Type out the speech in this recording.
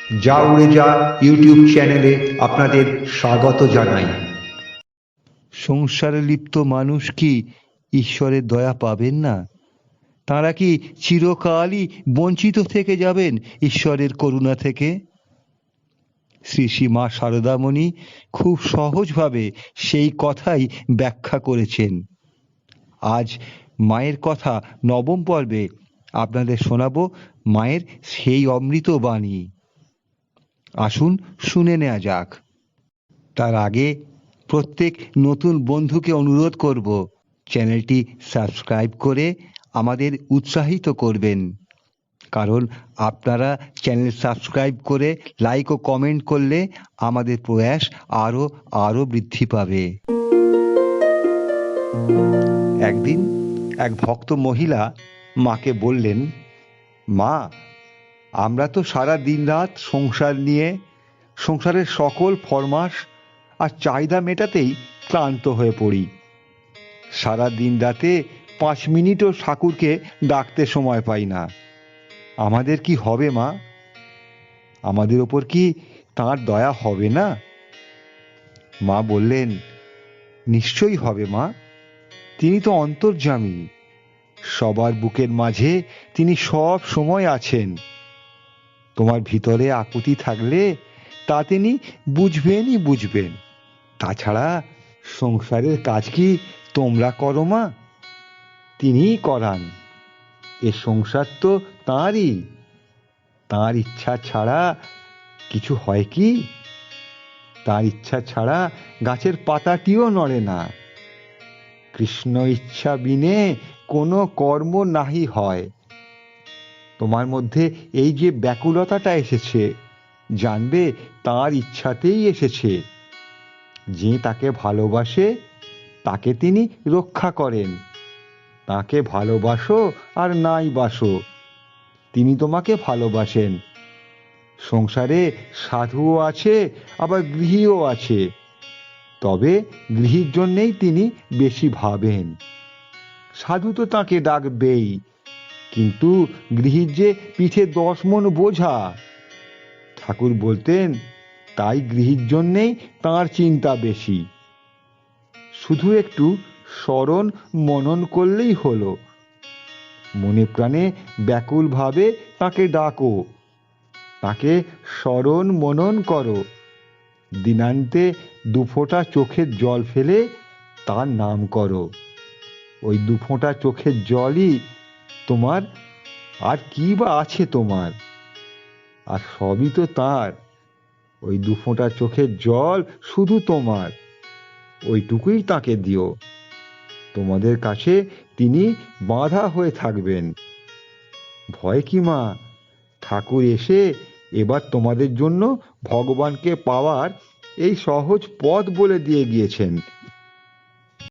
যা উড়ে যা ইউটিউব চ্যানেলে আপনাদের স্বাগত জানাই। সংসারে লিপ্ত মানুষ কি ঈশ্বরের দয়া পাবেন না? তাঁরা কি চিরকালই বঞ্চিত থেকে যাবেন ঈশ্বরের করুণা থেকে? শ্রী শ্রী মা শারদামণি খুব সহজভাবে সেই কথাই ব্যাখ্যা করেছেন। আজ মায়ের কথা নবম পর্বে আপনাদের শোনাবো মায়ের সেই অমৃত বাণী। আসুন শুনে নেওয়া যাক। তার আগে প্রত্যেক নতুন বন্ধুকে অনুরোধ করব, চ্যানেলটি সাবস্ক্রাইব করে আমাদের উৎসাহিত করবেন, কারণ আপনারা চ্যানেল সাবস্ক্রাইব করে লাইক ও কমেন্ট করলে আমাদের প্রয়াস আরও বৃদ্ধি পাবে। একদিন এক ভক্ত মহিলা মাকে বললেন, মা, আমরা তো সারা দিন রাত সংসার নিয়ে সংসারের সকল ফরমাস আর চাহিদা মেটাতেই ক্লান্ত হয়ে পড়ি। সারা দিন রাতে 5 মিনিটও ঠাকুরকে ডাকতে সময় পাই না। আমাদের কি হবে মা? আমাদের ওপর কি তাঁর দয়া হবে না? মা বললেন, নিশ্চয়ই হবে মা। তিনি তো অন্তর্যামী, সবার বুকের মাঝে তিনি সব সময় আছেন। তোমার ভিতরে আকুতি থাকলে তা তিনি বুঝবেন। তাছাড়া সংসারের কাজ কি তোমরা করো মা? তিনিই করান। এ সংসার তো তাঁরই। তাঁর ইচ্ছা ছাড়া কিছু হয় কি? তাঁর ইচ্ছা ছাড়া গাছের পাতাটিও নড়ে না। কৃষ্ণ ইচ্ছা বিনে কোনো কর্ম নাহি হয়। তোমার মধ্যে এই যে ব্যাকুলতাটা এসেছে, জানবে তাঁর ইচ্ছাতেই এসেছে। যে তাকে ভালোবাসে তাকে তিনি রক্ষা করেন। তাকে ভালোবাসো আর নাই বাসো, তিনি তোমাকে ভালোবাসেন। সংসারে সাধুও আছে, আবার গৃহীও আছে, তবে গৃহীর জন্যেই তিনি বেশি ভাবেন। সাধু তো তাকে ডাকবেই, কিন্তু গৃহীর যে পিঠে 10 মণ বোঝা। ঠাকুর বলতেন, তাই গৃহীর জন্যেই তাঁর চিন্তা বেশি। শুধু একটু স্মরণ মনন করলেই হলো। মনে প্রাণে ব্যাকুল ভাবে তাকে ডাকো, তাকে স্মরণ মনন করো। দিনান্তে 2 ফোঁটা চোখের জল ফেলে তার নাম করো। ওই 2 ফোঁটা চোখের জলই তোমার। আর কি বা আছে তোমার? আর সবই তো তাঁর। ওই 2 ফোঁটা চোখের জল শুধু তোমার, ওইটুকুই তাকে দিও। তোমাদের কাছে তিনি বাঁধা হয়ে থাকবেন। ভয় কি মা? ঠাকুর এসে এবার তোমাদের জন্য ভগবানকে পাওয়ার এই সহজ পথ বলে দিয়ে গিয়েছেন।